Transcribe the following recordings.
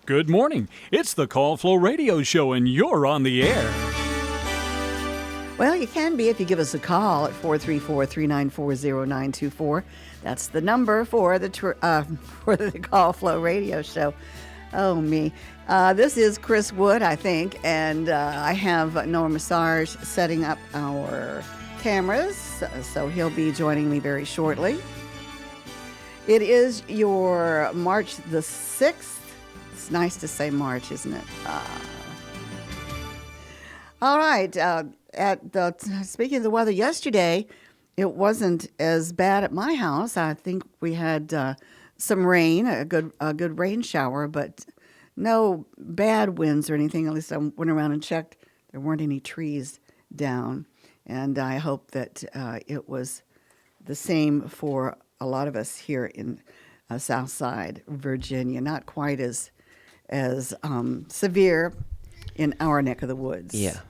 Good morning. It's the WFLO radio show, and you're on the air. Well, you can be if you give us a call at 434-394-0924. That's the number for the WFLO radio show. Oh, me. This is Chris Wood, I think, and I have Noah Massage setting up our cameras, so he'll be joining me very shortly. It is your March the 6th. It's nice to say March, isn't it? All right. Speaking of the weather yesterday, it wasn't as bad at my house. I think we had some rain, a good rain shower, but no bad winds or anything. At least I went around and checked. There weren't any trees down, and I hope that it was the same for a lot of us here in Southside Virginia. Not quite as severe in our neck of the woods. Yeah.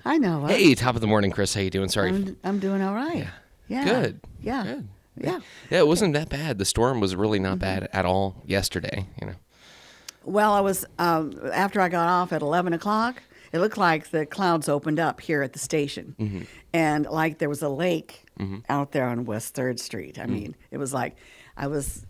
I know. Hey, top of the morning, Chris. How you doing? Sorry. I'm doing all right. Yeah. Good. Yeah. Good. Yeah. Yeah, it wasn't that bad. The storm was really not bad at all yesterday, Well, I was, after I got off at 11 o'clock, it looked like the clouds opened up here at the station. Mm-hmm. And like there was a lake out there on West 3rd Street. I mean, it was like I was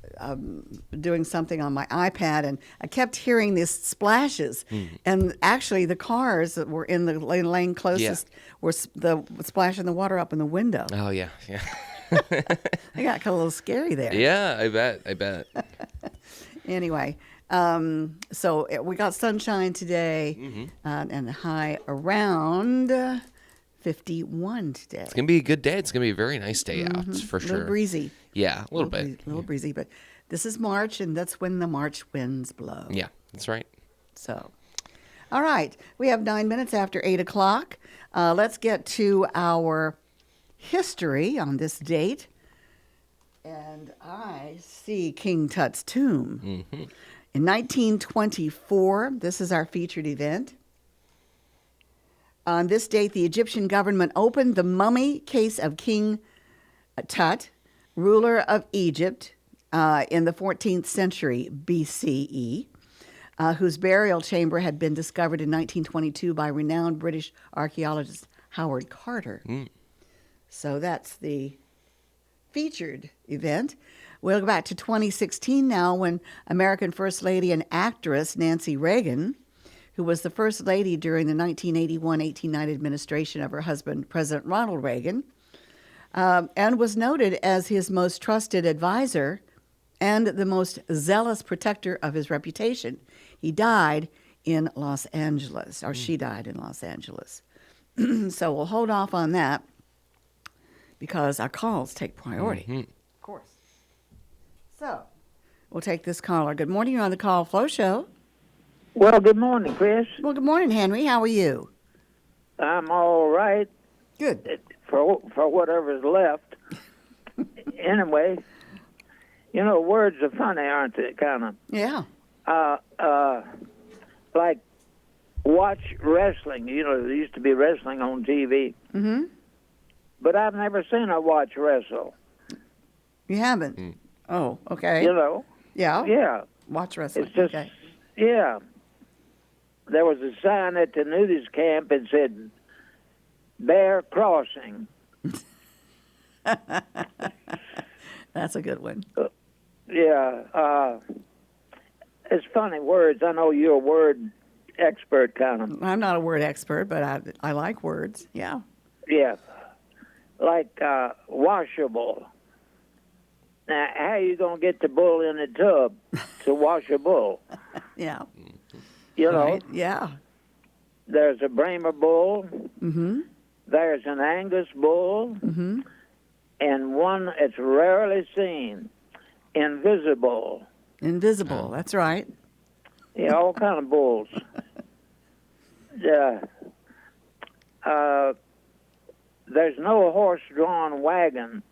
doing something on my iPad, and I kept hearing these splashes. And actually, the cars that were in the lane closest were splashing the water up in the window. Oh, yeah. I got a little scary there. Yeah, I bet. Anyway, so we got sunshine today, and the high around 51 today. It's going to be a good day. It's going to be a very nice day out, for sure. A little breezy. Yeah, a little bit. A little breezy, but this is March, and that's when the March winds blow. Yeah, that's right. So, all right. We have 9 minutes after 8 o'clock. Let's get to our history on this date. And I see King Tut's tomb. In 1924, this is our featured event. On this date, the Egyptian government opened the mummy case of King Tut, ruler of Egypt in the 14th century BCE, whose burial chamber had been discovered in 1922 by renowned British archaeologist Howard Carter. So that's the featured event. We'll go back to 2016 now, when American First Lady and actress Nancy Reagan, who was the First Lady during the 1981-1890 administration of her husband, President Ronald Reagan, and was noted as his most trusted advisor and the most zealous protector of his reputation. He died in Los Angeles, or she died in Los Angeles. So we'll hold off on that because our calls take priority, of course. So we'll take this caller. Good morning. You're on the WFLO show. Well, good morning, Chris. Well, good morning, Henry. How are you? I'm all right. Good. For whatever's left. Anyway, words are funny, aren't they? Kind of. Yeah. Like watch wrestling. There used to be wrestling on TV. Mm-hmm. But I've never seen a watch wrestle. You haven't? Oh, okay. Yeah. Yeah. Watch wrestling. It's just, okay. Yeah. There was a sign at the nudist camp that said, "Bear Crossing." That's a good one. Yeah. It's funny words. I know you're a word expert, kind of. I'm not a word expert, but I like words. Yeah. Yeah. Like washable. Now, how you going to get the bull in the tub to wash a bull? Yeah. Right? Yeah. There's a Bremer bull. Mm-hmm. There's an Angus bull. Mm-hmm. And one that's rarely seen, invisible. Invisible. That's right. Yeah, all kind of bulls. Yeah. There's no horse-drawn wagon.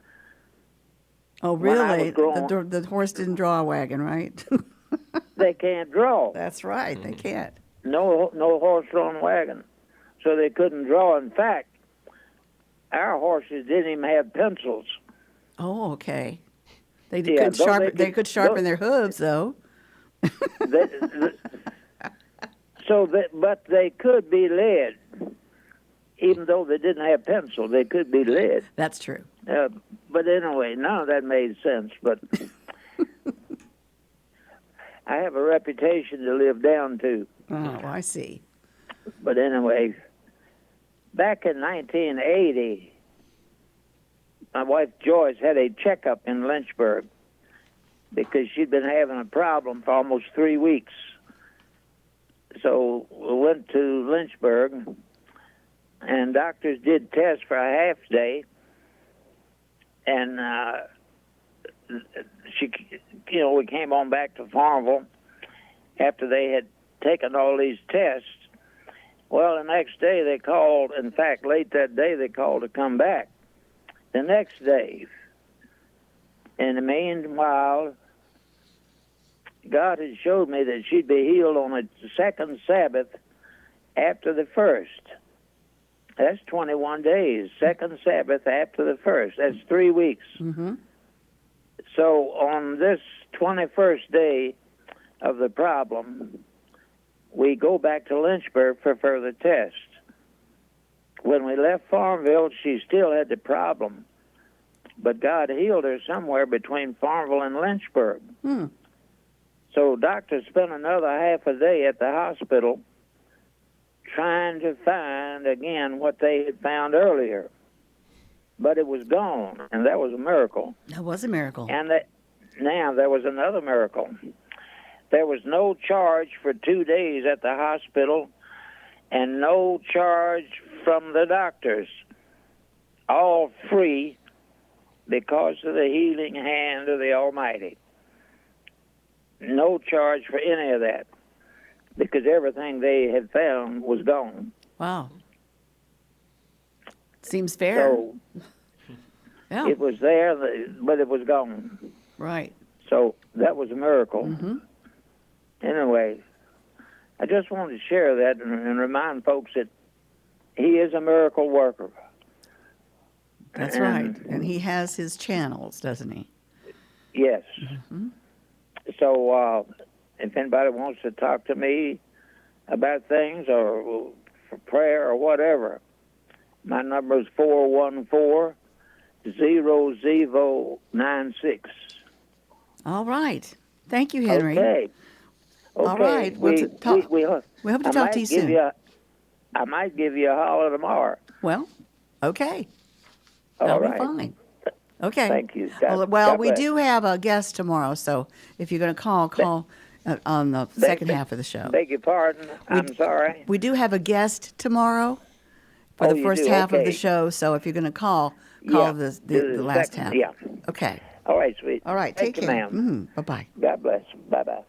Oh, really? The horse didn't draw a wagon, right? They can't draw. That's right. They can't. No horse-drawn wagon. So they couldn't draw. In fact, our horses didn't even have pencils. Oh, okay. They could sharpen their hooves, though. But they could be lead, even though they didn't have pencil. They could be lead. That's true. But anyway, none of that made sense. But I have a reputation to live down to. Oh, I see. But anyway, back in 1980, my wife Joyce had a checkup in Lynchburg because she'd been having a problem for almost 3 weeks. So we went to Lynchburg, and doctors did tests for a half day, and we came on back to Farmville after they had taken all these tests. Well, the next day they called. In fact, late that day they called to come back. The next day, in the meanwhile, God had showed me that she'd be healed on the second Sabbath after the first. That's 21 days. Second Sabbath after the first. That's 3 weeks. Mm-hmm. So on this 21st day of the problem, we go back to Lynchburg for further tests. When we left Farmville, she still had the problem, but God healed her somewhere between Farmville and Lynchburg. So doctors spent another half a day at the hospital trying to find again what they had found earlier. But it was gone, and that was a miracle. That was a miracle. And now there was another miracle. There was no charge for 2 days at the hospital and no charge from the doctors. All free because of the healing hand of the Almighty. No charge for any of that because everything they had found was gone. Wow. Seems fair. So yeah. it was there, but it was gone. Right. So that was a miracle. Mm-hmm. Anyway, I just wanted to share that and remind folks that he is a miracle worker. That's right. And he has his channels, doesn't he? Yes. Mm-hmm. So if anybody wants to talk to me about things or for prayer or whatever, my number is 414-0096. All right. Thank you, Henry. Okay. All right. We hope to talk to you soon. I might give you a holler tomorrow. Well, okay. That'll be fine. Okay. Thank you. God we do have a guest tomorrow, so if you're going to call on the second half of the show. Beg your pardon. I'm sorry. We do have a guest tomorrow for the first half of the show, so if you're going to call the last half. Yeah. Okay. All right, sweet. All right. Take care. Ma'am. Mm-hmm. Bye-bye. God bless. Bye-bye.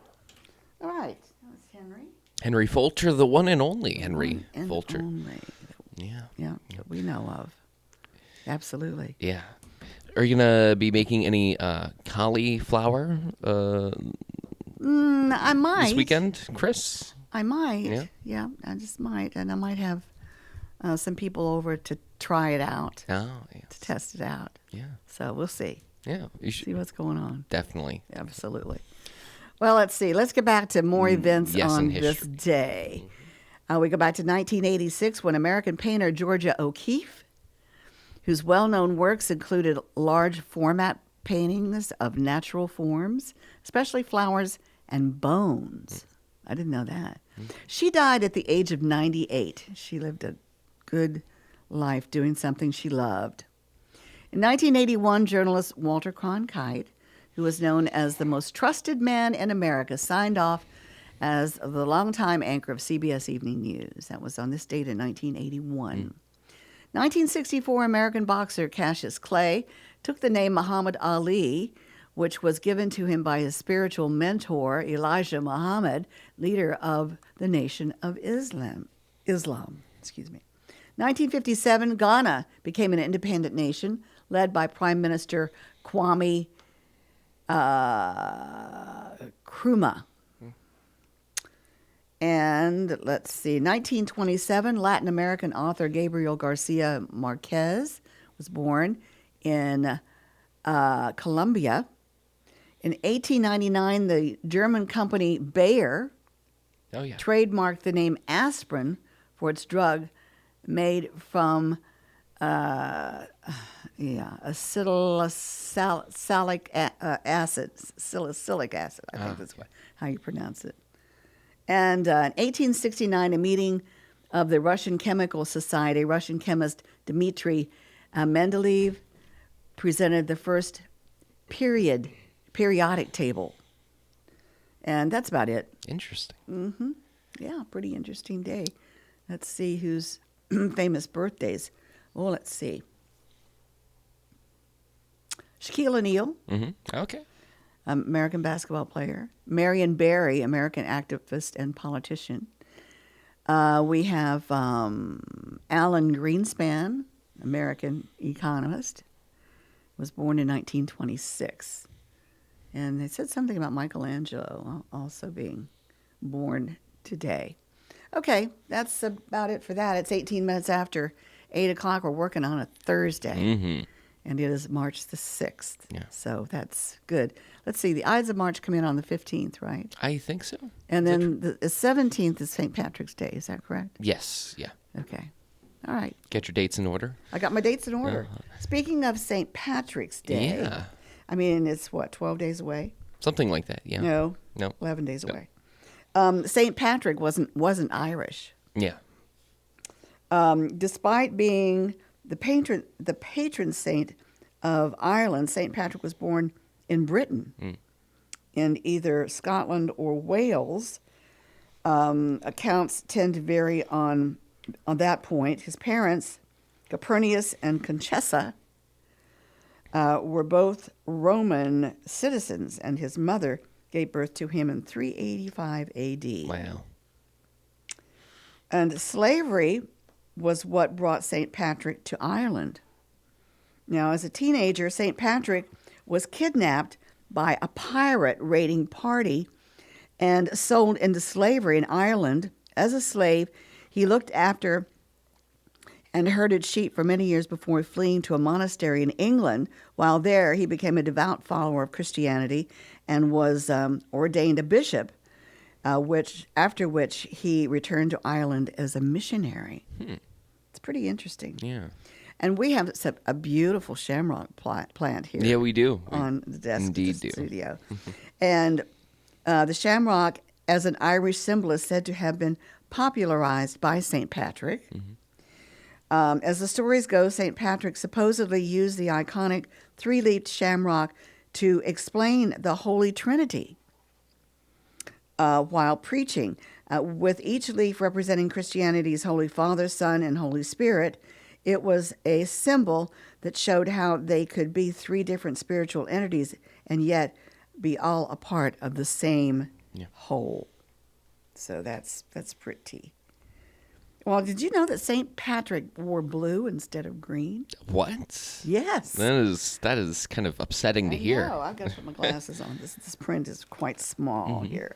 All right. That was Henry. Henry Fulcher, the one and only Henry Fulcher. Only. Yeah. Yeah, we know of. Absolutely. Yeah. Are you going to be making any cauliflower I might. this weekend, Chris? I might. Yeah, I just might. And I might have some people over to try it out, Oh, yes. to test it out. Yeah. So we'll see. Yeah. You should See what's going on. definitely. Absolutely. Well, let's see. Let's get back to more events on in this history. day. We go back to 1986 when American painter Georgia O'Keeffe, whose well-known works included large format paintings of natural forms, especially flowers and bones. I didn't know that. She died at the age of 98. She lived a good life doing something she loved. In 1981, journalist Walter Cronkite, who was known as the most trusted man in America, signed off as the longtime anchor of CBS Evening News. That was on this date in 1981. 1964, American boxer Cassius Clay took the name Muhammad Ali, which was given to him by his spiritual mentor, Elijah Muhammad, leader of the Nation of Islam. 1957, Ghana became an independent nation led by Prime Minister Kwame Nkrumah. And let's see, 1927, Latin American author Gabriel Garcia Marquez was born in Colombia. In 1899, the German company Bayer Oh, yeah. trademarked the name aspirin for its drug made from salicylic acid. Salicylic acid, I think that's how you pronounce it. And in 1869, a meeting of the Russian Chemical Society, Russian chemist Dmitry Mendeleev presented the first periodic table. And that's about it. Interesting. Yeah, pretty interesting day. Let's see who's famous birthdays. Well, let's see. Shaquille O'Neal, Okay. American basketball player. Marion Barry, American activist and politician. We have Alan Greenspan, American economist, was born in 1926. And they said something about Michelangelo also being born today. Okay, that's about it for that. It's 18 minutes after 8 o'clock. We're working on a Thursday. And it is March the 6th. Yeah. So that's good. Let's see, the Ides of March come in on the 15th, right? I think so. And then the 17th is St. Patrick's Day. Is that correct? Yes. Yeah. Okay. All right. Get your dates in order. I got my dates in order. Speaking of St. Patrick's Day, Yeah. I mean, it's what, 12 days away? Something like that. Yeah. No. No. 11 days No. away. St. Patrick wasn't Irish. Yeah. Despite being the patron saint of Ireland, St. Patrick was born in Britain, in either Scotland or Wales. Accounts tend to vary on that point. His parents, Copernicus and Conchessa, were both Roman citizens, and his mother gave birth to him in 385 A.D. Wow. And slavery was what brought St. Patrick to Ireland. Now, as a teenager, St. Patrick was kidnapped by a pirate raiding party and sold into slavery in Ireland. As a slave, he looked after and herded sheep for many years before fleeing to a monastery in England. While there, he became a devout follower of Christianity and was ordained a bishop, after which he returned to Ireland as a missionary. It's pretty interesting. Yeah. And we have a beautiful shamrock plant here. Yeah, we do. On the desk Indeed of the do. studio. And the shamrock, as an Irish symbol, is said to have been popularized by St. Patrick. As the stories go, St. Patrick supposedly used the iconic three-leafed shamrock to explain the Holy Trinity while preaching, with each leaf representing Christianity's Holy Father, Son, and Holy Spirit. It was a symbol that showed how they could be three different spiritual entities and yet be all a part of the same whole. So that's pretty. Well, did you know that St. Patrick wore blue instead of green? What? Yes. That is kind of upsetting to hear. No, I've got to put my glasses on. This print is quite small here.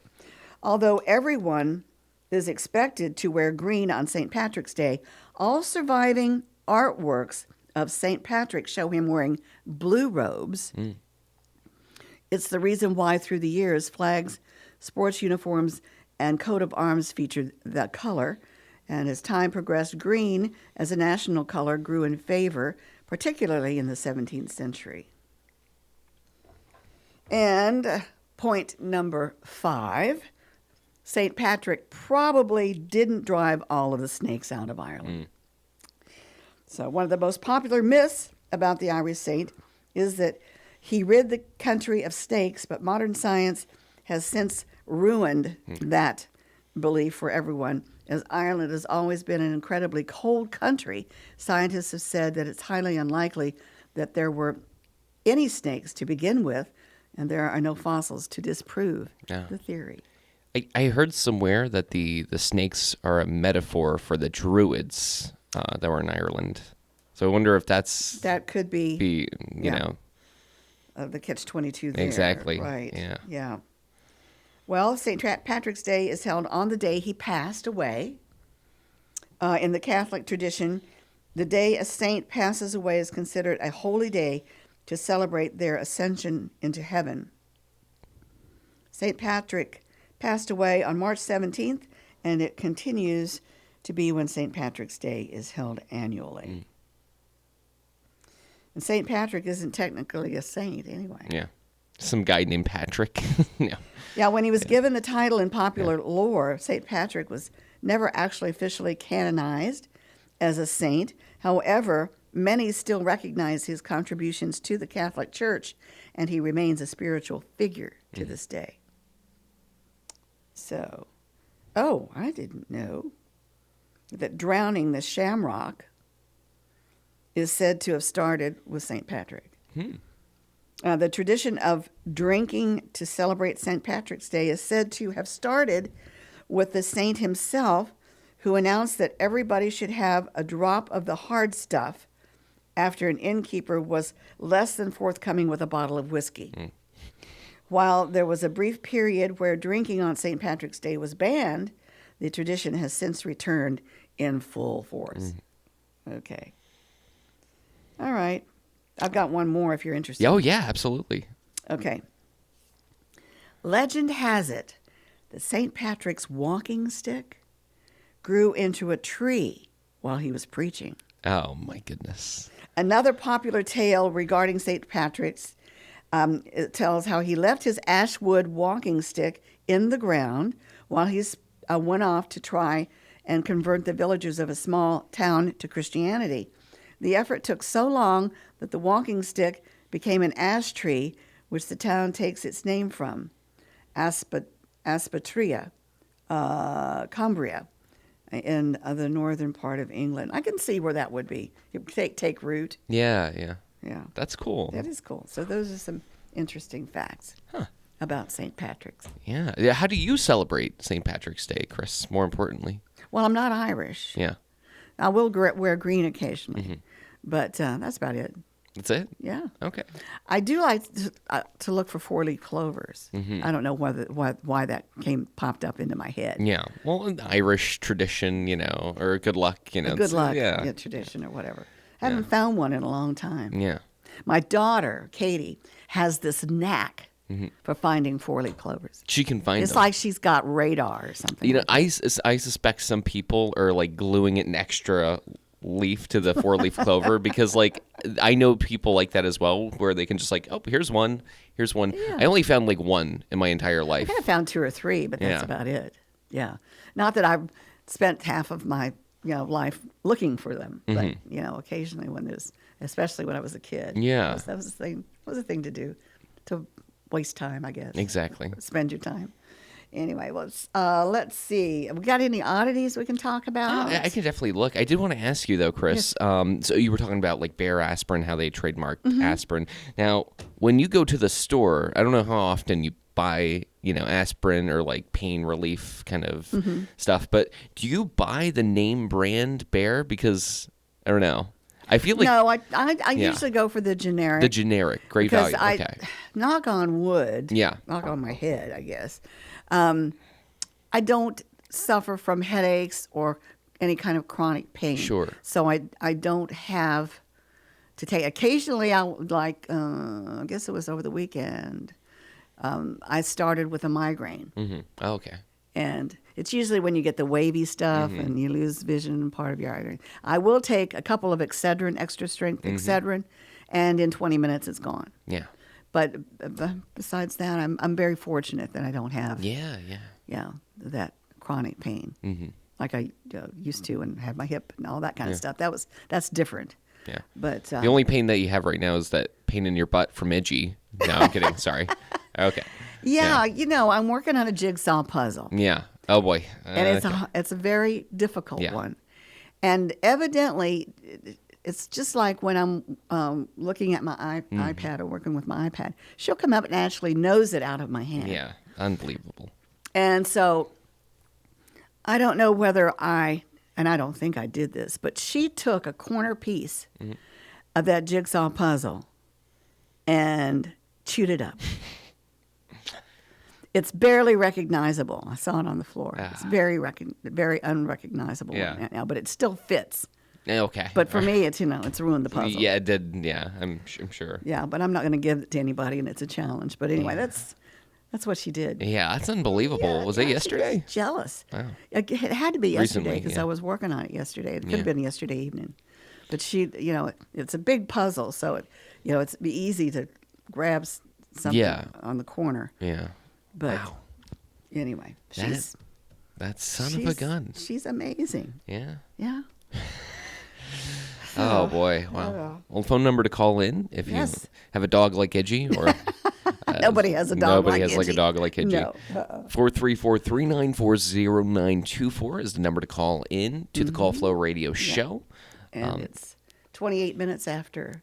Although everyone is expected to wear green on St. Patrick's Day, all surviving artworks of St. Patrick show him wearing blue robes. It's the reason why through the years flags, sports uniforms, and coat of arms featured that color. And as time progressed, green as a national color grew in favor, particularly in the 17th century. And point number 5, St. Patrick probably didn't drive all of the snakes out of Ireland. So one of the most popular myths about the Irish saint is that he rid the country of snakes, but modern science has since ruined that belief for everyone. As Ireland has always been an incredibly cold country, scientists have said that it's highly unlikely that there were any snakes to begin with, and there are no fossils to disprove the theory. I heard somewhere that the snakes are a metaphor for the Druids that were in Ireland. So I wonder if that could be you know. The catch-22 there. Exactly. Right. Yeah. Well, St. Patrick's Day is held on the day he passed away. In the Catholic tradition, the day a saint passes away is considered a holy day to celebrate their ascension into heaven. St. Patrick passed away on March 17th, and it continues to be when St. Patrick's Day is held annually. And St. Patrick isn't technically a saint anyway. Yeah. Some guy named Patrick. Yeah. Yeah, when he was given the title in popular lore, St. Patrick was never actually officially canonized as a saint. However, many still recognize his contributions to the Catholic Church, and he remains a spiritual figure to this day. So, I didn't know that drowning the shamrock is said to have started with St. Patrick. The tradition of drinking to celebrate St. Patrick's Day is said to have started with the saint himself, who announced that everybody should have a drop of the hard stuff after an innkeeper was less than forthcoming with a bottle of whiskey. While there was a brief period where drinking on St. Patrick's Day was banned, the tradition has since returned in full force. Okay. All right. I've got one more if you're interested. Oh, yeah, absolutely. Okay. Legend has it that St. Patrick's walking stick grew into a tree while he was preaching. Oh, my goodness. Another popular tale regarding St. Patrick's it tells how he left his ash wood walking stick in the ground while he went off to try and convert the villagers of a small town to Christianity. The effort took so long that the walking stick became an ash tree, which the town takes its name from, Aspatria, Cumbria, in the northern part of England. I can see where that would be. It would take root. Yeah. Yeah. That's cool. That is cool. So those are some interesting facts about St. Patrick's. Yeah. How do you celebrate St. Patrick's Day, Chris, more importantly? Well, I'm not Irish. Yeah. I will wear green occasionally, but that's about it. That's it? Yeah. Okay. I do like to look for four-leaf clovers. I don't know why that popped up into my head. Yeah. Well, an Irish tradition, or good luck, A good luck Yeah. tradition or whatever. I haven't found one in a long time. Yeah. My daughter, Katie, has this knack for finding four-leaf clovers. She can find It's them. like she's got radar or something. I suspect some people are like gluing an extra leaf to the four-leaf clover because I know people like that as well, where they can just here's one. Yeah. I only found one in my entire life. I think I found 2 or 3, but that's about it. Yeah. Not that I've spent half of my life looking for them, but occasionally when especially when I was a kid. Yeah. That was the thing. Was a thing to do, to waste time, I guess. Exactly. Spend your time. Anyway, let's see. We got any oddities we can talk about? I can definitely look. I did want to ask you though, Chris. So you were talking about Bear aspirin, how they trademarked aspirin. Now, when you go to the store, I don't know how often you buy, aspirin or pain relief kind of stuff, but do you buy the name brand Bear? Because I don't know. I feel like no. I usually go for the generic. The generic, great value. Okay. Knock on wood. Yeah. Knock on my head, I guess. I don't suffer from headaches or any kind of chronic pain. Sure. So I don't have to take. Occasionally, I guess it was over the weekend. I started with a migraine. Oh, okay. And it's usually when you get the wavy stuff and you lose vision in part of your eye. I will take a couple of Excedrin, extra strength Excedrin, and in 20 minutes it's gone. Yeah. But besides that, I'm very fortunate that I don't have that chronic pain like I used to and had my hip and all that kind of stuff. That's different. Yeah. But the only pain that you have right now is that pain in your butt from Idgy. No, I'm kidding. Sorry. Okay. Yeah, I'm working on a jigsaw puzzle. Yeah. Oh boy. And it's a very difficult one. And evidently, it's just like when I'm looking at my iPad or working with my iPad. She'll come up and actually nose it out of my hand. Yeah. Unbelievable. And so I don't know whether and I don't think I did this, but she took a corner piece of that jigsaw puzzle and chewed it up. It's barely recognizable. I saw it on the floor. It's very unrecognizable now, but it still fits. Okay. But for me, it's ruined the puzzle. Yeah, it did. Yeah, I'm sure. Yeah, but I'm not going to give it to anybody, and it's a challenge. But anyway, that's That's what she did. Yeah, that's unbelievable. Yeah, Was yeah, it she yesterday? was jealous. Wow. It had to be yesterday Recently, because yeah. I was working on it yesterday. It could Yeah. have been yesterday evening. But she, it's a big puzzle, so it's be easy to grab something Yeah. on the corner. Yeah. But Wow. anyway, That son of a gun. She's amazing. Yeah. Yeah. Oh boy! Wow. Well, phone number to call in if you Yes. have a dog like Edgy, or Nobody has a dog nobody like has like a Edgy. dog like Edgy. No. 434-394-0924 is the number to call in to the Call Flow Radio Show. And it's 28 minutes after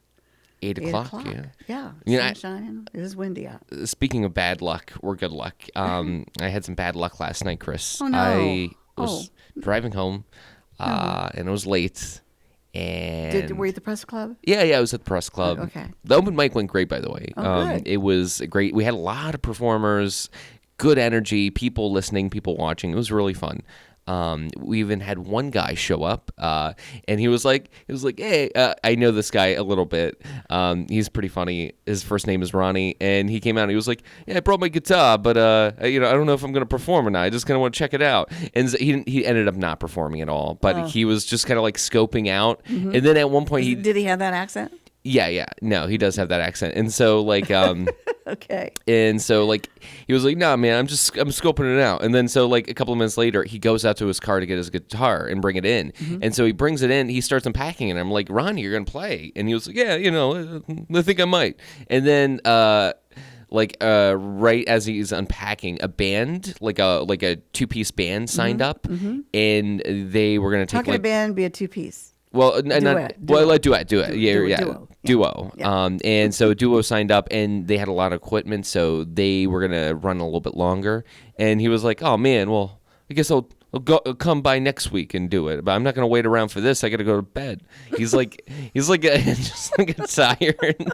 8 8 o'clock. o'clock. Yeah. Yeah. You know, Sun's shining. It is windy out. Speaking of bad luck or good luck, I had some bad luck last night, Chris. Oh, no. I was driving home, and it was late. And Were you at the press club? Yeah, I was at the press club. Okay. The open mic went great, by the way. Oh, good. It was great. We had a lot of performers, good energy, people listening, people watching. It was really fun. We even had one guy show up, and he was like, hey, I know this guy a little bit. He's pretty funny. His first name is Ronnie, and he came out and he was like, yeah, I brought my guitar, but I don't know if I'm going to perform or not. I just kind of want to check it out. And so he ended up not performing at all, but he was just kind of like scoping out. And then at one point Did he have that accent? Yeah. No, he does have that accent. And so like Okay. and so like he was like, "Nah, man, I'm scoping it out." And then so like a couple of minutes later, he goes out to his car to get his guitar and bring it in. And so he brings it in, he starts unpacking it. And I'm like, "Ronnie, you're going to play?" And he was like, "Yeah, I think I might." And then right as he's unpacking, a band, like a two-piece band signed up, and they were going to How take can a band be a two-piece? Well, Duet. duet. Duo. Duo. And so Duo signed up, and they had a lot of equipment, so they were gonna run a little bit longer. And he was like, "Oh man, well, I guess I'll come by next week and do it, but I'm not gonna wait around for this. I gotta go to bed." He's like just like a tired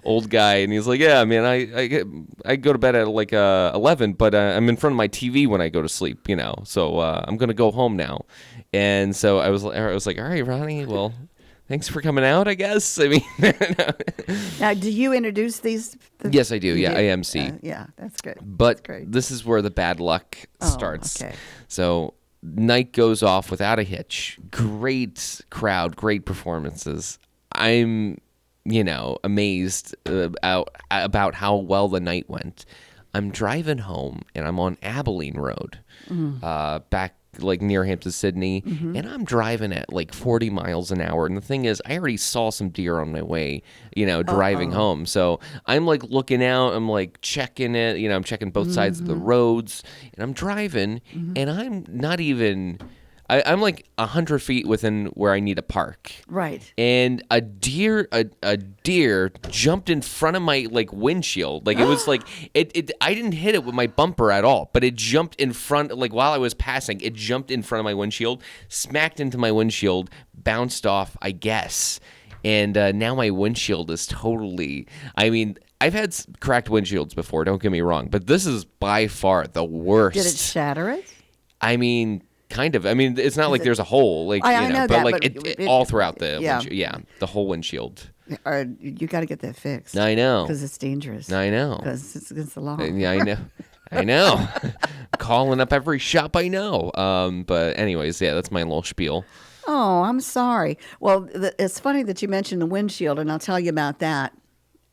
old guy, and he's like, "Yeah, man, I go to bed at like 11, but I'm in front of my TV when I go to sleep, so I'm gonna go home now." And so I was like, "All right, Ronnie, well, thanks for coming out, I guess." I mean, Now, do you introduce these? yes, I do. You Yeah, do? I MC. Yeah, that's good. But That's great. this is where the bad luck starts. okay. So night goes off without a hitch. Great crowd, great performances. I'm, amazed about how well the night went. I'm driving home, and I'm on Abilene Road, back like near Hampton, Sydney, and I'm driving at like 40 miles an hour. And the thing is, I already saw some deer on my way, driving home. So I'm like looking out, I'm like checking it, I'm checking both sides of the roads, and I'm driving, and I'm not even, I'm like 100 feet within where I need to park. Right. And a deer jumped in front of my like windshield. Like it was like it I didn't hit it with my bumper at all, but it jumped in front, like while I was passing, it jumped in front of my windshield, smacked into my windshield, bounced off, I guess. And now my windshield is totally, I mean, I've had cracked windshields before, don't get me wrong, but this is by far the worst. Did it shatter it? I mean, kind of. I mean, it's not like there's a hole, like I know but that, like but it it- all throughout the yeah. windshield. Yeah, the whole windshield. Or you got to get that fixed. I know. Because it's dangerous. I know. Because it's against the law. Yeah, I know. I know. Calling up every shop I know. But anyways, yeah, that's my little spiel. Oh, I'm sorry. Well, it's funny that you mentioned the windshield, and I'll tell you about that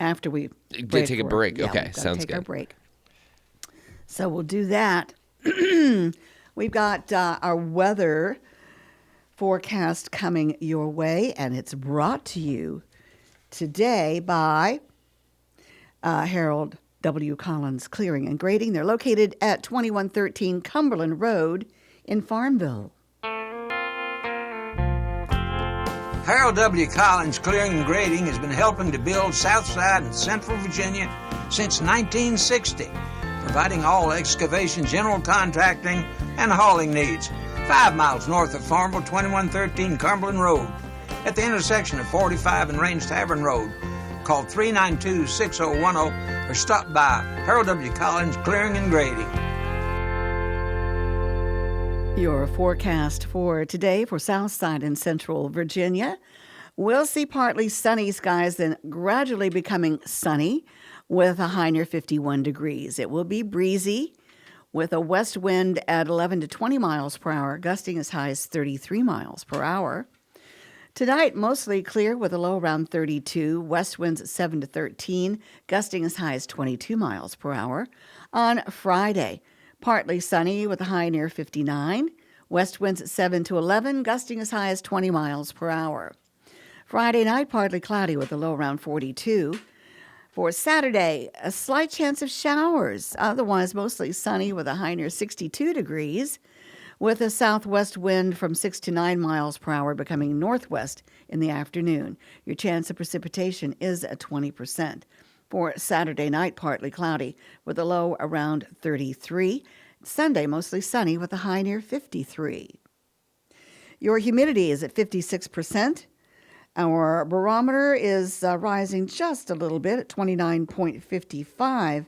after we break take a for- break. Yeah, Okay, we've gotta sounds take our good. break. So we'll do that. We've got our weather forecast coming your way, and it's brought to you today by Harold W. Collins Clearing and Grading. They're located at 2113 Cumberland Road in Farmville. Harold W. Collins Clearing and Grading has been helping to build Southside and Central Virginia since 1960, providing all excavation, general contracting, and hauling needs. 5 miles north of Farmville, 2113 Cumberland Road, at the intersection of 45 and Range Tavern Road. Call 392-6010 or stop by Harold W. Collins Clearing and Grading. Your forecast for today for Southside and Central Virginia. We'll see partly sunny skies, then gradually becoming sunny with a high near 51 degrees. It will be breezy with a west wind at 11 to 20 miles per hour, gusting as high as 33 miles per hour. Tonight, mostly clear with a low around 32, west winds at 7 to 13, gusting as high as 22 miles per hour. On Friday, partly sunny with a high near 59, west winds at 7 to 11, gusting as high as 20 miles per hour. Friday night, partly cloudy with a low around 42. For Saturday, a slight chance of showers, otherwise mostly sunny with a high near 62 degrees, with a southwest wind from 6 to 9 miles per hour becoming northwest in the afternoon. Your chance of precipitation is at 20%. For Saturday night, partly cloudy with a low around 33. Sunday, mostly sunny with a high near 53. Your humidity is at 56%. Our barometer is rising just a little bit at 29.55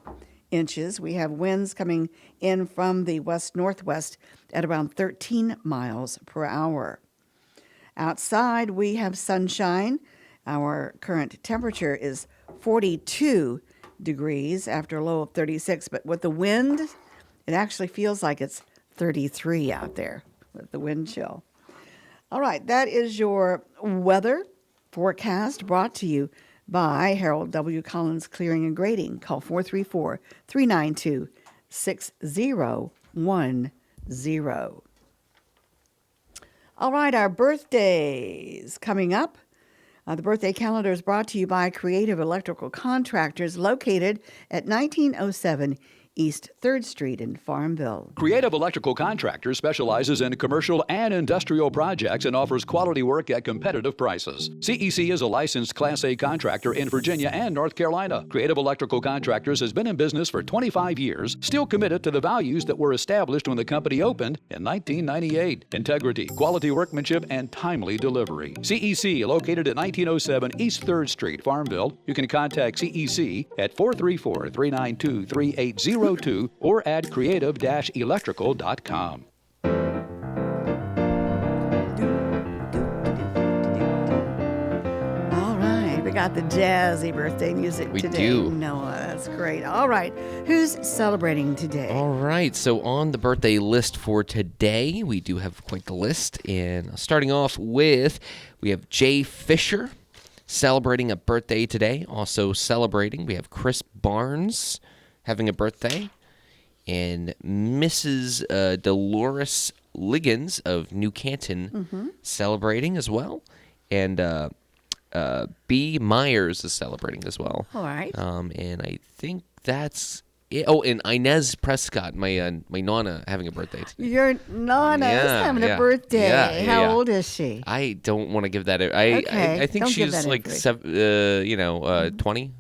inches. We have winds coming in from the west-northwest at around 13 miles per hour. Outside, we have sunshine. Our current temperature is 42 degrees after a low of 36, but with the wind, it actually feels like it's 33 out there with the wind chill. All right, that is your weather forecast brought to you by Harold W. Collins Clearing and Grading. Call 434-392-6010. All right, our birthdays coming up. The birthday calendar is brought to you by Creative Electrical Contractors located at 1907 East 3rd Street in Farmville. Creative Electrical Contractors specializes in commercial and industrial projects and offers quality work at competitive prices. CEC is a licensed Class A contractor in Virginia and North Carolina. Creative Electrical Contractors has been in business for 25 years, still committed to the values that were established when the company opened in 1998. Integrity, quality workmanship, and timely delivery. CEC, located at 1907 East 3rd Street, Farmville. You can contact CEC at 434-392-3802 or at creative-electrical.com. All right, we got the jazzy birthday music We today. do. Noah, that's great. All right, who's celebrating today? All right, so on the birthday list for today, we do have quite the list. And starting off with, we have Jay Fisher celebrating a birthday today. Also celebrating, we have Chris Barnes having a birthday, and Mrs. Dolores Liggins of New Canton celebrating as well, and B. Myers is celebrating as well. All right. And I think that's it. Oh, and Inez Prescott, my Nana, having a birthday today. Your Nana is having a birthday. How old is she? I don't want to give that. Okay, I think don't give she's that like info. 20.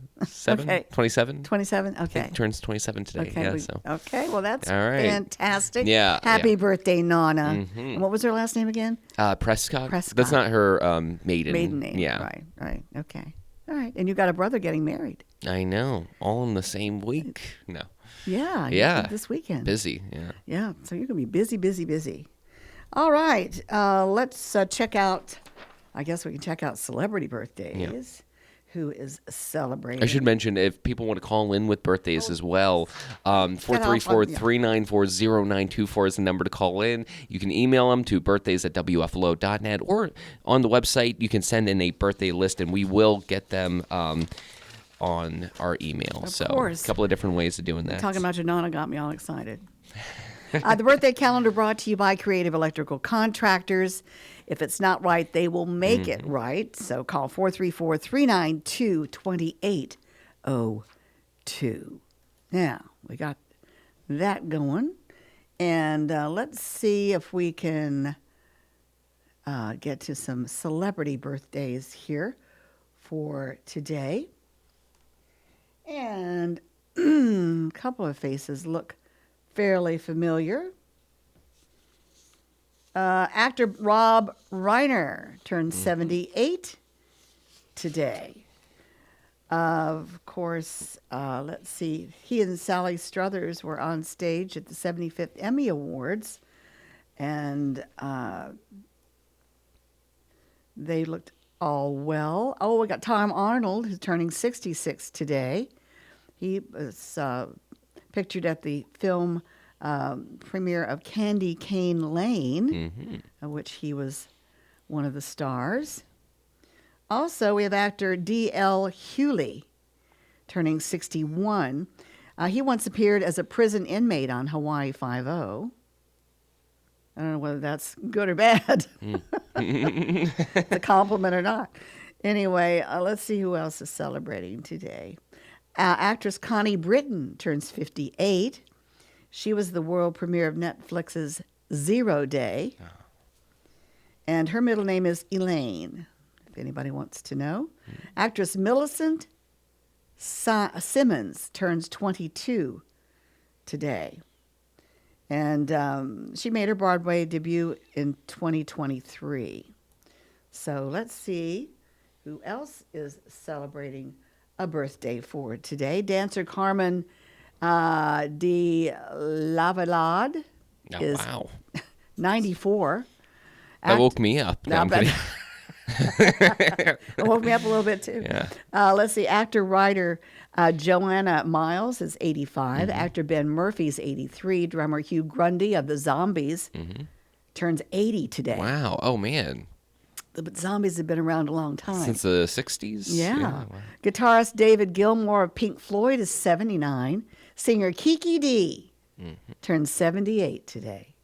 Okay. 27? 27? Okay. Turns 27 today. Okay, Yeah, so. okay, well, that's All right. fantastic. Yeah, Happy yeah. birthday, Nana. And what was her last name again? Prescott. Prescott. That's not her maiden name. Yeah. Right. Okay. All right. And you got a brother getting married. I know. All in the same week. No. Yeah. Yeah. This weekend. Busy. Yeah. Yeah. So you're going to be busy. All right. Let's check out, I guess we can check out celebrity birthdays. Yeah. Who is celebrating. I should mention, if people want to call in with birthdays as well, 434-394-0924 is the number to call in. You can email them to birthdays@wflo.net, or on the website, you can send in a birthday list, and we will get them on our email. Of so course. a couple of different ways of doing that. Talking about your Nana got me all excited. The birthday calendar brought to you by Creative Electrical Contractors. If it's not right, they will make it right. So call 434-392-2802. Now, we got that going. And let's see if we can get to some celebrity birthdays here for today. And a couple of faces look fairly familiar. Actor Rob Reiner turned 78 today. Of course, let's see. He and Sally Struthers were on stage at the 75th Emmy Awards, and they looked all well. Oh, we got Tom Arnold, who's turning 66 today. He was pictured at the film premiere of Candy Cane Lane, of which he was one of the stars. Also, we have actor D.L. Hewley, turning 61. He once appeared as a prison inmate on Hawaii Five-0. I don't know whether that's good or bad. It's a compliment or not. Anyway, let's see who else is celebrating today. Actress Connie Britton turns 58. She was the world premiere of Netflix's Zero Day. And her middle name is Elaine, if anybody wants to know. Actress Millicent Simmons turns 22 today. And she made her Broadway debut in 2023. So let's see who else is celebrating a birthday for today. Dancer Carmen de Lavalade is 94. That woke me up. No, I'm kidding. It woke me up a little bit too. Yeah. Let's see. Actor, writer Joanna Miles is 85. Actor Ben Murphy's 83. Drummer Hugh Grundy of the Zombies turns 80 today. Wow. Oh, man. The Zombies have been around a long time. Since the 60s? Yeah. Wow. Guitarist David Gilmour of Pink Floyd is 79. Singer Kiki Dee turns 78 today.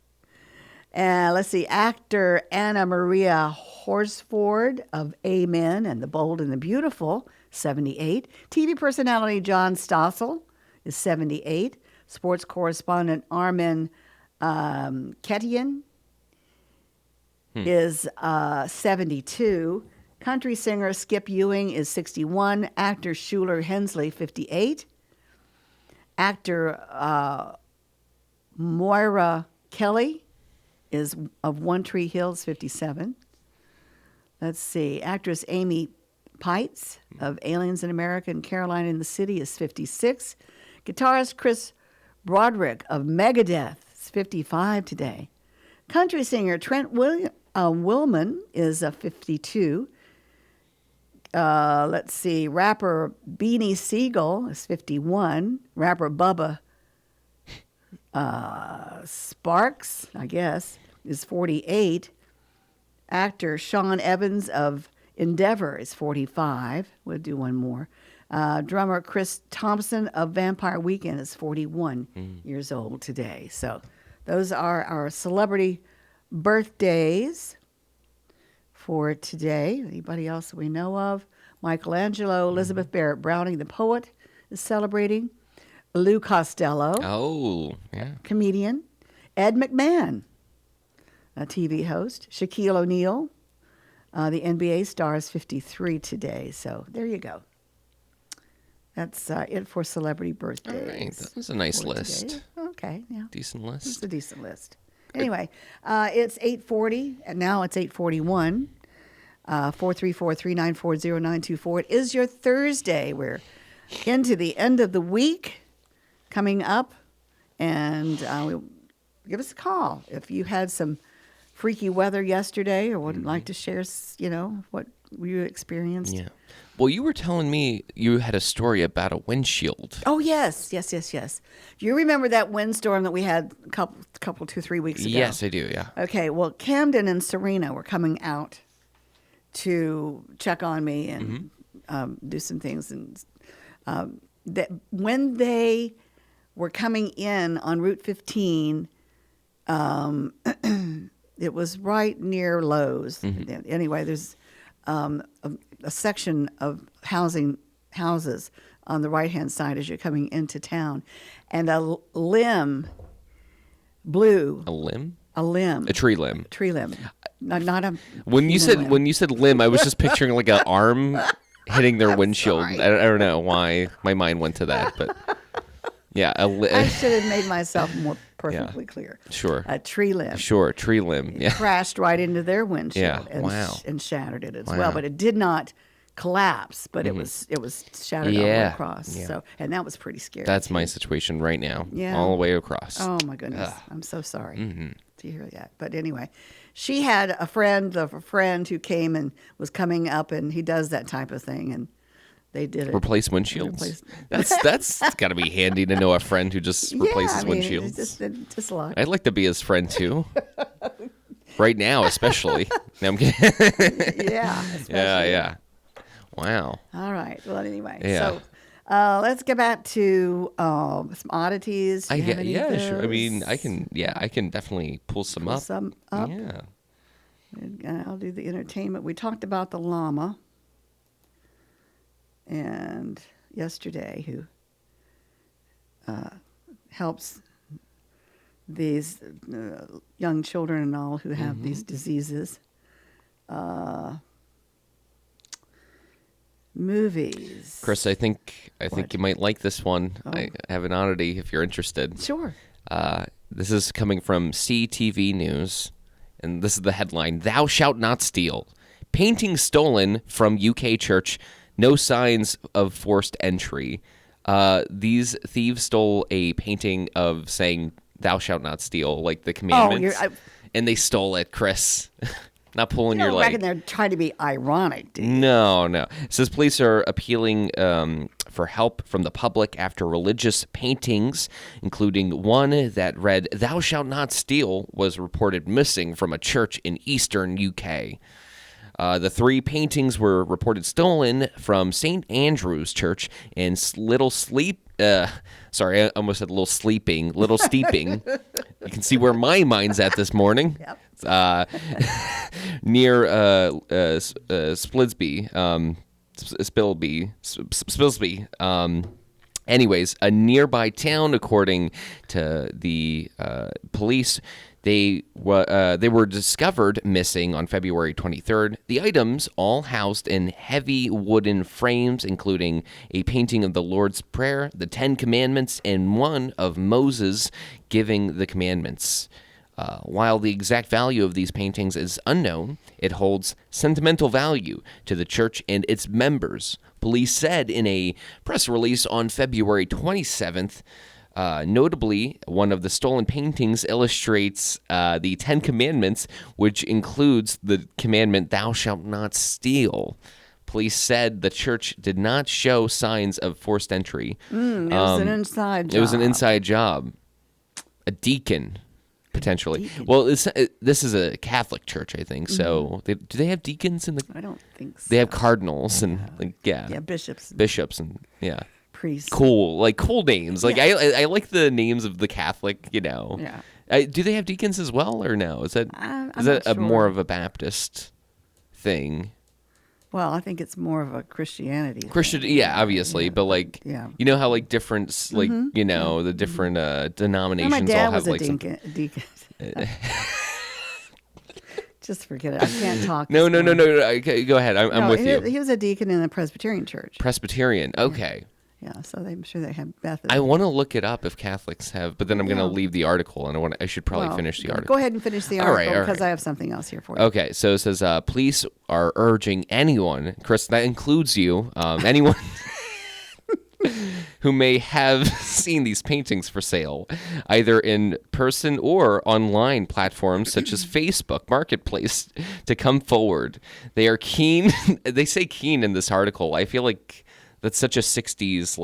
Let's see, actor Anna Maria Horsford of Amen and The Bold and the Beautiful, 78. TV personality John Stossel is 78. Sports correspondent Armin Ketian is 72. Country singer Skip Ewing is 61. Actor Shuler Hensley, 58. Actor Moira Kelly is of One Tree Hills, 57. Let's see. Actress Amy Pites of Aliens in America and Caroline in the City is 56. Guitarist Chris Broderick of Megadeth is 55 today. Country singer Trent Willman is 52. Let's see. Rapper Beanie Siegel is 51. Rapper Bubba Sparks, I guess, is 48. Actor Sean Evans of Endeavor is 45. We'll do one more. Drummer Chris Thompson of Vampire Weekend is 41 years old today. So those are our celebrity birthdays for today. Anybody else we know of? Michelangelo, Elizabeth Barrett Browning, the poet, is celebrating. Lou Costello. Oh, yeah. Comedian. Ed McMahon, a TV host. Shaquille O'Neal, the NBA star, is 53 today. So there you go. That's it for celebrity birthdays. All right. That was a nice list. Today. Okay, yeah. Decent list. It's a decent list. Anyway, it's 8:40, and now it's 8:41. 434-394-0924. It is your Thursday. We're into the end of the week coming up, and give us a call if you had some freaky weather yesterday or would like to share, what you experienced. Yeah. Well, you were telling me you had a story about a windshield. Oh, yes. Do you remember that windstorm that we had a couple 2-3 weeks ago? Yes, I do, yeah. Okay, well, Camden and Serena were coming out to check on me and do some things. And when they were coming in on Route 15, it was right near Lowe's. Anyway, there's a section of houses on the right-hand side as you're coming into town, and a limb blew. A limb? A limb. A tree limb. Tree limb. Not a. When you said limb, I was just picturing like an arm hitting their windshield. Sorry. I don't know why my mind went to that, but yeah, I should have made myself more perfectly clear. Sure. A tree limb. Sure, tree limb. Yeah. Crashed right into their windshield. Yeah. And shattered it as well. But it did not collapse, but it was shattered all the way across. Yeah. So, and that was pretty scary. That's my situation right now. Yeah. All the way across. Oh my goodness. I'm so sorry to hear that. But anyway, she had a friend who came and was coming up, and he does that type of thing, and They did it. Replace windshields. That's got to be handy to know a friend who just replaces windshields. It's just luck. I'd like to be his friend too. Right now, especially. No, I'm kidding. Yeah. Yeah. Wow. All right. Well, anyway. Yeah. So let's get back to some oddities. Do you have any of Sure. I mean, those? I can definitely pull some up. Some up. Yeah. And I'll do the entertainment. We talked about the llama. And yesterday, who helps these young children and all who have these diseases. Movies. Chris, I think What? you might like this one. I have an oddity if you're interested. Sure. This is coming from CTV News, and this is the headline: "Thou shalt not steal. Painting stolen from UK church. No signs of forced entry." These thieves stole a painting of saying "Thou shalt not steal," like the commandments, and they stole it, Chris. Not pulling your I leg. reckon they're trying to be ironic, dude. No. It says police are appealing for help from the public after religious paintings, including one that read "Thou shalt not steal," was reported missing from a church in eastern UK. The three paintings were reported stolen from St. Andrew's Church in Little Steeping. You can see where my mind's at this morning. Yep. Near Spilsby. Anyways, a nearby town, according to the police. They were discovered missing on February 23rd. The items, all housed in heavy wooden frames, including a painting of the Lord's Prayer, the Ten Commandments, and one of Moses giving the commandments. While the exact value of these paintings is unknown, it holds sentimental value to the church and its members. Police said in a press release on February 27th. Notably, one of the stolen paintings illustrates the Ten Commandments, which includes the commandment, "Thou shalt not steal." Police said the church did not show signs of forced entry. It was an inside job. It was an inside job. A deacon, potentially. Well, this is a Catholic church, I think. So, do they have deacons in the? I don't think so. They have cardinals and Yeah, bishops. bishops and Priests. cool names. Like I like the names of the Catholic. Yeah. Do they have deacons as well, or no? Is that I'm that not more sure. of a Baptist thing? Well, I think it's more of a Christianity. Christian, thing. yeah, obviously, but Yeah. you know how different, the different denominations My dad all have was a some. deacon. Just forget it. I can't talk. No. this morning. Okay, go ahead. I'm with you. He was a deacon in the Presbyterian church. Presbyterian. Okay. Yeah, so I'm sure they have Bethel. I want to look it up if Catholics have, but then I'm going to leave the article, and I should probably finish the article. Go ahead and finish the All right, article all because right. I have something else here for you. Okay, so it says police are urging anyone, Chris, that includes you, anyone who may have seen these paintings for sale, either in person or online platforms such as Facebook Marketplace, to come forward. They are keen. They say keen in this article. I feel like that's such a 60s,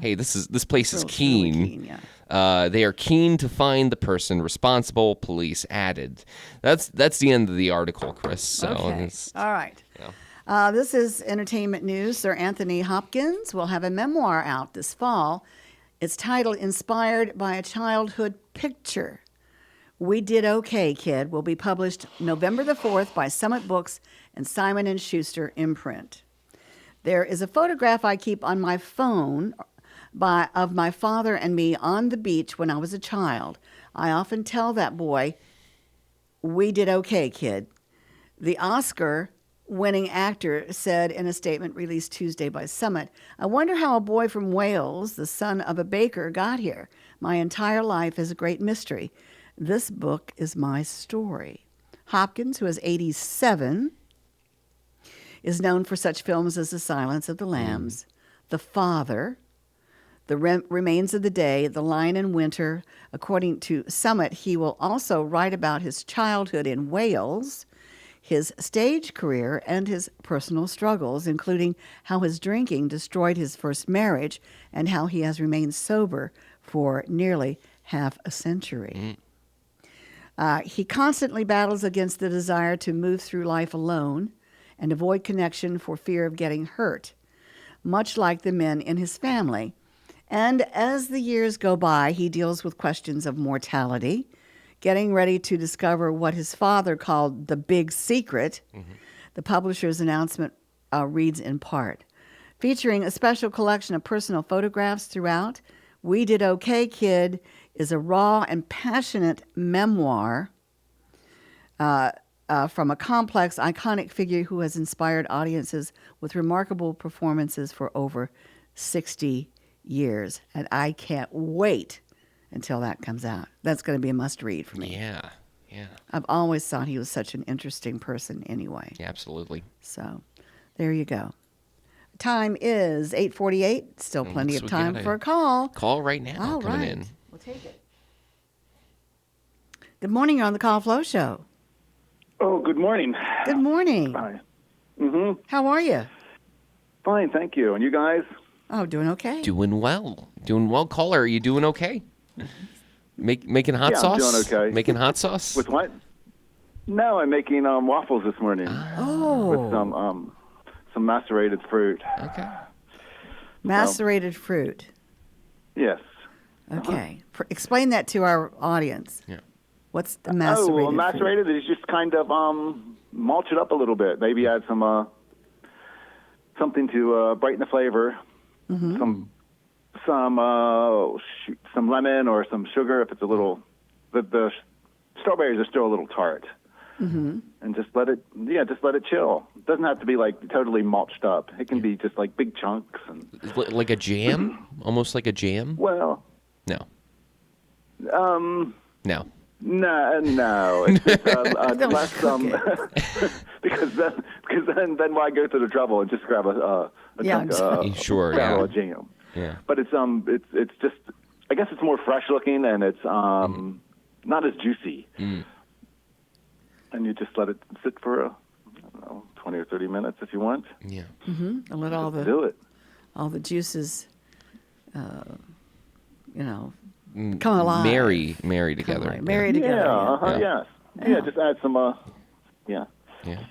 hey, this place is Really keen. keen, yeah. They are keen to find the person responsible, police added. That's the end of the article, Chris. So Okay. All right. This is entertainment news. Sir Anthony Hopkins will have a memoir out this fall. It's titled Inspired by a Childhood Picture. We Did Okay, Kid will be published November the 4th by Summit Books and Simon & Schuster imprint. There is a photograph I keep on my phone of my father and me on the beach when I was a child. I often tell that boy, "We did okay, kid." The Oscar-winning actor said in a statement released Tuesday by Summit, "I wonder how a boy from Wales, the son of a baker, got here. My entire life is a great mystery. This book is my story." Hopkins, who is 87, is known for such films as The Silence of the Lambs, The Father, The Remains of the Day, The Lion in Winter. According to Summit, he will also write about his childhood in Wales. his stage career, and his personal struggles, including how his drinking destroyed his first marriage and how he has remained sober for nearly half a century. He constantly battles against the desire to move through life alone and avoid connection for fear of getting hurt, much like the men in his family. And as the years go by, he deals with questions of mortality, getting ready to discover what his father called the big secret. The publisher's announcement reads in part, featuring a special collection of personal photographs throughout. We Did Okay, Kid is a raw and passionate memoir from a complex, iconic figure who has inspired audiences with remarkable performances for over 60 years. And I can't wait until that comes out. That's going to be a must-read for me. Yeah. I've always thought he was such an interesting person anyway. Yeah, absolutely. So there you go. Time is 8:48. Still plenty Looks of we time got a for a call. Call right now All coming right. in. We'll take it. Good morning. You're on the Call Flow Show. Oh, good morning. Good morning. Hi. How are you? Fine, thank you. And you guys? Oh, doing okay. Doing well. Caller, are you doing okay? Making hot Yeah, I'm sauce? doing okay. Making hot sauce? With what? No, I'm making waffles this morning with some macerated fruit. Okay. Macerated fruit. Yes. Okay. Explain that to our audience. Yeah. What's the macerated well, fruit? macerated is just kind of mulch it up a little bit. Maybe add some something to brighten the flavor. Some lemon or some sugar if it's a little. The strawberries are still a little tart. And just let it chill. It doesn't have to be like totally mulched up. It can be just like big chunks and Like a jam? Almost like a jam? well, No. no. No. No, it's Don't less cook it. because then why go through the trouble and just grab a Yeah, chunk, Sure, barrel yeah. of jam. Yeah. But it's just I guess it's more fresh looking and it's not as juicy. And you just let it sit for 20 or 30 minutes if you want. Yeah. And let all Do it. the juices, come alive. Marry Come together. alive. Marry together. Yeah. Yes. Yeah. Just add some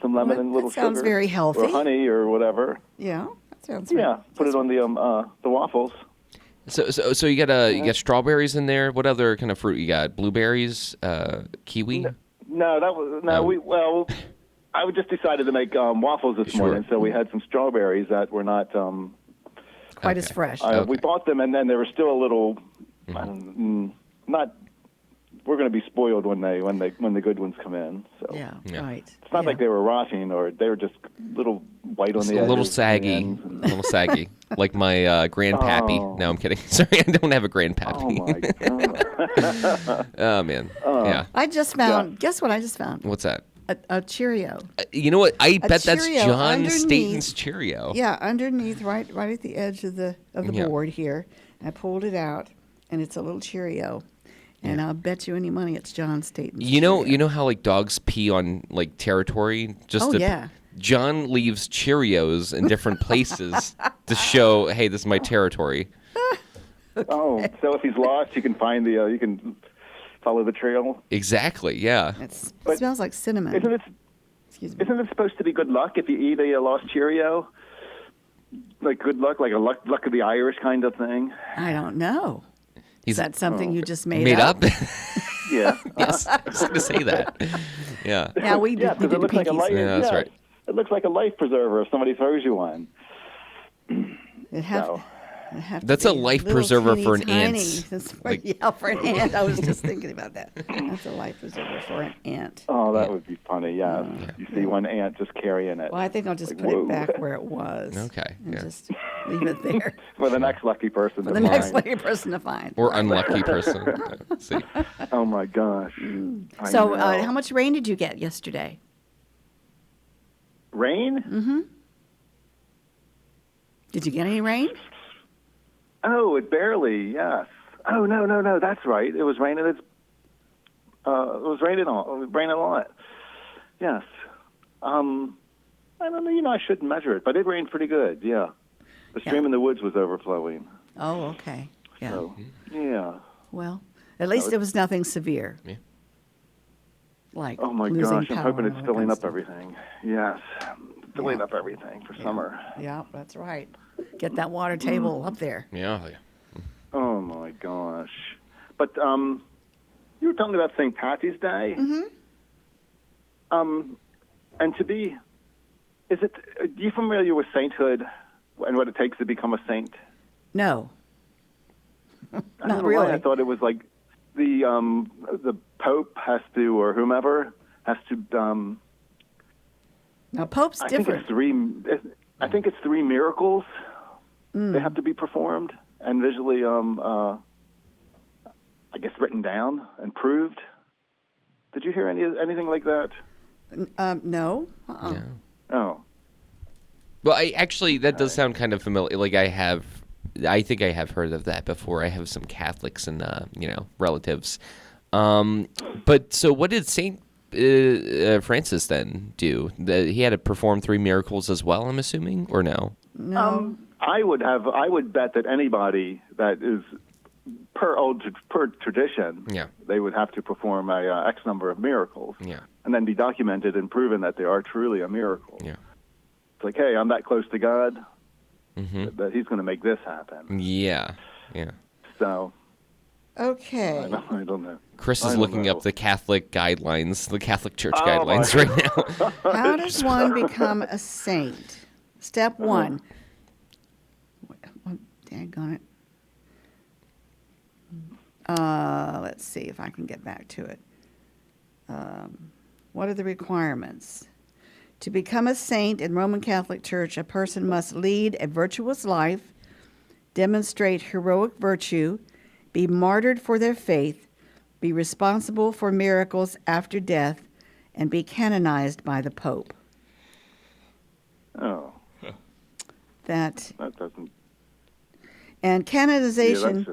some lemon Well, and little that sounds sugar very healthy. or honey or whatever. Yeah, that sounds Yeah. Put it on the waffles. So you got strawberries in there. What other kind of fruit you got? Blueberries, kiwi? No, that was I just decided to make waffles this Sure. morning, so we had some strawberries that were not. Quite as fresh. We bought them, and then they were still a little, not. We're going to be spoiled when the good ones come in. So Yeah, Yeah. right. it's not like they were rotting or they were just little white on It's the a edges. little and saggy. ends and- A little saggy. Like my grandpappy. Oh. No, I'm kidding. Sorry, I don't have a Oh grandpappy. my god! Oh, man. Yeah. I just found. Guess what I just found? What's that? A Cheerio. You know what? I bet that's Cheerio John underneath. Staten's Cheerio. Yeah, underneath, right at the edge of the Yeah. board here. I pulled it out, and it's a little Cheerio. And I'll bet you any money it's John Staten's You know Cheerio. how like dogs pee on like territory? Oh, yeah. John leaves Cheerios in different places to show, hey, this is my territory. Oh, so if he's lost, you can find you can follow the trail. Exactly. Yeah. It But smells like cinnamon. Excuse me. Isn't it supposed to be good luck if you eat a lost Cheerio? Like good luck, like a luck of the Irish kind of thing. I don't know. Is He's that something you just made up. Yeah. Yes, I was going to say that. Yeah. Yeah, we Yeah, did because the it looks like a pinkies. life. Yeah, that's right. It looks like a life preserver if somebody throws you one. It have, So. it have to That's a be life little preserver teeny for an tiny. ant. That's for, for an ant. I was just thinking about that. That's a life preserver for an ant. Oh, that would be funny. Yeah. You see one ant just carrying it Well, I think I'll just Like, put it whoa. back where it was. Okay, And yeah. just leave it there for the next lucky person. for to the next find. lucky person to find. Or unlucky person. Let's see. Oh my gosh. I So, know. how much rain did you get yesterday? Rain? Mm-hmm. Did you get any rain? Oh, it barely. Yes. Oh no. That's right. It was raining. It was raining a lot. Yes. I don't know. I shouldn't measure it, but it rained pretty good. Yeah, the stream in the woods was overflowing. Oh, okay. Yeah. So, yeah. Well, at least it was nothing severe. Yeah. Like Oh my losing gosh, I'm power hoping and it's all that filling kind of up stuff. everything. Yes, filling up everything for summer. Yeah, that's right. Get that water table up there. Yeah. Oh my gosh. But you were talking about St. Patty's Day. And are you familiar with sainthood and what it takes to become a saint? No. I don't Not know really. why I thought it was like the Pope has to, or whomever has to. Now, Pope's I think different. it's three miracles they have to be performed and visually, I guess, written down and proved. Did you hear anything like that? No. Yeah. Oh. Well, that does sound kind of familiar. Like I think I have heard of that before. I have some Catholics and relatives. But so what did Saint Francis then do? He had to perform 3 miracles as well, I'm assuming, or no? No. I would bet that anybody that is per tradition, they would have to perform a X number of miracles, and then be documented and proven that they are truly a miracle. Yeah. It's like, hey, I'm that close to God that He's going to make this happen. Yeah. Yeah. So. Okay. I don't know. Chris is looking up the Catholic guidelines, the Catholic Church Oh, guidelines right now. How does one become a saint? Step 1. Daggone it. Let's see if I can get back to it. What are the requirements? To become a saint in Roman Catholic Church, a person must lead a virtuous life, demonstrate heroic virtue, be martyred for their faith, be responsible for miracles after death, and be canonized by the Pope. Oh. That doesn't. And canonization.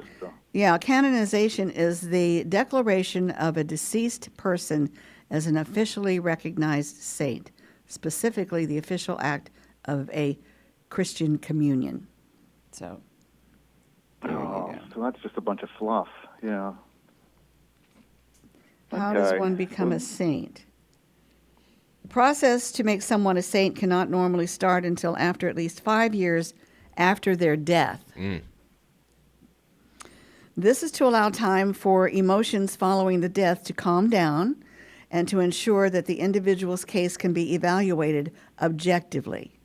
Yeah, that's just, Canonization is the declaration of a deceased person as an officially recognized saint, specifically the official act of a Christian communion. So, there you go. So that's just a bunch of fluff. Yeah. How does one become a saint? The process to make someone a saint cannot normally start until after at least 5 years after their death. This is to allow time for emotions following the death to calm down and to ensure that the individual's case can be evaluated objectively.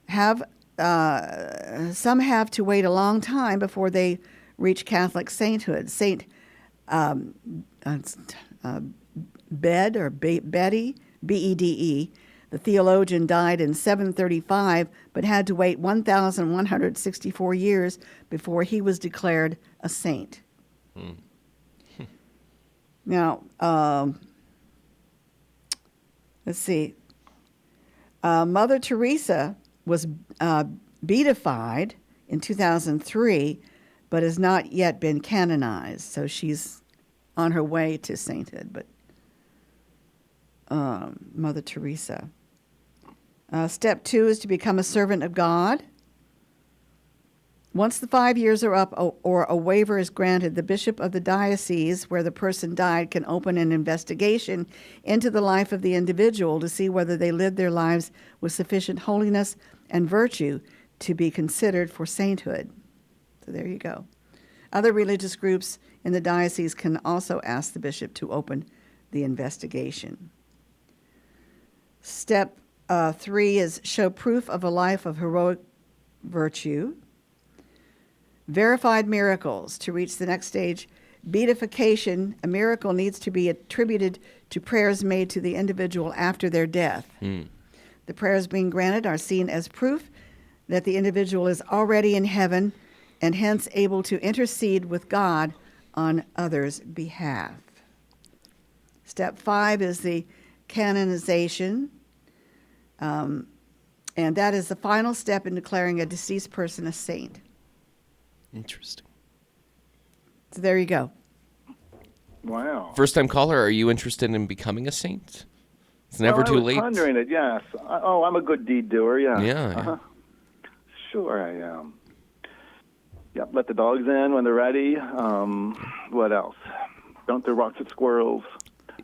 Some have to wait a long time before they reach Catholic sainthood. Saint Bede, B-E-D-E, the theologian, died in 735, but had to wait 1,164 years before he was declared a saint. Now, let's see. Mother Teresa was beatified in 2003, but has not yet been canonized. So she's on her way to sainthood, but Mother Teresa. Step 2 is to become a servant of God. Once the 5 years are up or a waiver is granted, the bishop of the diocese where the person died can open an investigation into the life of the individual to see whether they lived their lives with sufficient holiness and virtue to be considered for sainthood. So there you go. Other religious groups in the diocese can also ask the bishop to open the investigation. Step 3 is show proof of a life of heroic virtue. Verified miracles. To reach the next stage, beatification, a miracle needs to be attributed to prayers made to the individual after their death. The prayers being granted are seen as proof that the individual is already in heaven and hence able to intercede with God on others' behalf. Step 5 is the canonization, and that is the final step in declaring a deceased person a saint. Interesting. So there you go. Wow. First time caller, are you interested in becoming a saint? It's never too I was late. pondering it, yes. I'm a good deed doer, yeah. Yeah. Sure I am. Yep, let the dogs in when they're ready. What else? Don't throw rocks at squirrels.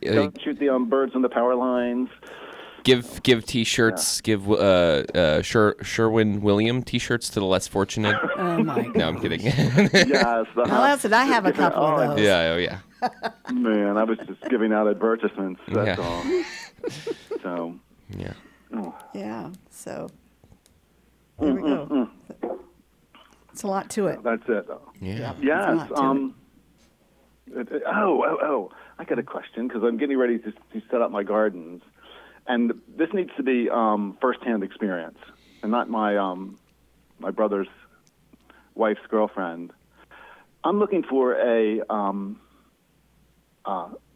Don't shoot the birds on the power lines. Give T-shirts. Give Sherwin William T-shirts to the less fortunate. Oh my God. No, I'm kidding. Yes. Well, listen, I have a couple of those. Yeah. Oh yeah. Man, I was just giving out advertisements. That's Yeah. all. So. Yeah. Oh. Yeah. So there we go. It's a lot to it. That's it. Yeah. Yes. I got a question because I'm getting ready to set up my gardens, and this needs to be firsthand experience, and not my my brother's wife's girlfriend. I'm looking for a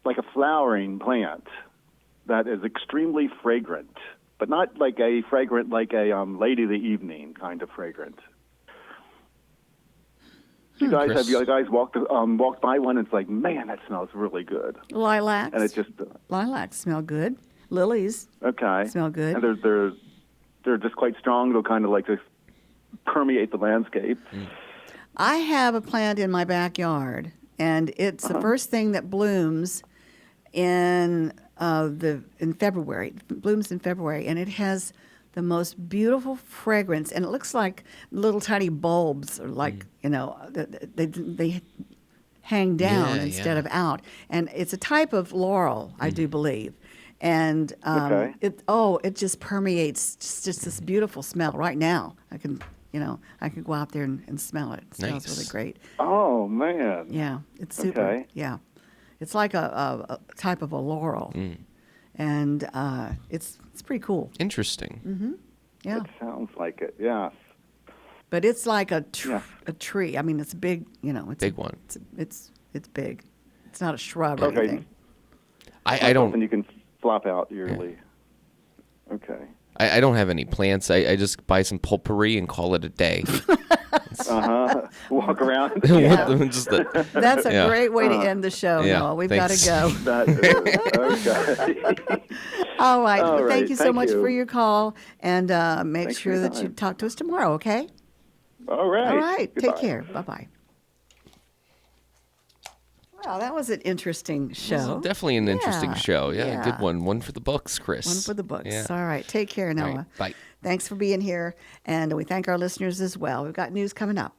like a flowering plant that is extremely fragrant, but not like a fragrant like a lady of the evening kind of fragrant. You guys Chris. have you guys walked by one? And it's like, man, that smells really good. Lilacs. And it just Lilacs smell good. Lilies okay. smell good. And they're just quite strong. They'll kind of like just permeate the landscape. I have a plant in my backyard, and it's the first thing that blooms in February. It blooms in February, and it has the most beautiful fragrance, and it looks like little tiny bulbs, or like they hang down instead of out. And it's a type of laurel, I do believe. And it just permeates just this beautiful smell. Right now, I can go out there and smell it. It smells really great. Oh man. Yeah, it's super. Okay. Yeah, it's like a type of a laurel, and it's pretty cool. Interesting. Yeah, It sounds like it. Yes. but it's like a tree. I mean, it's big. It's Big one. It's big. It's not a shrub or anything. I don't. And you can flop out yearly. Okay. I don't have any plants. I just buy some potpourri and call it a day. Walk around. That's a great way to end the show, Yeah, Noah. We've thanks. got to go. Okay. All right. All Well, right, thank you so thank much you. for your call, and make Thanks for sure your that you time. talk to us tomorrow, okay? All right. All right. Take Goodbye. care. Bye-bye. Well, that was an interesting show. Definitely an interesting show. Yeah, yeah. good one. One for the books, Chris. One for the books. Yeah. All right. Take care, All Noah. right, bye. Thanks for being here, and we thank our listeners as well. We've got news coming up.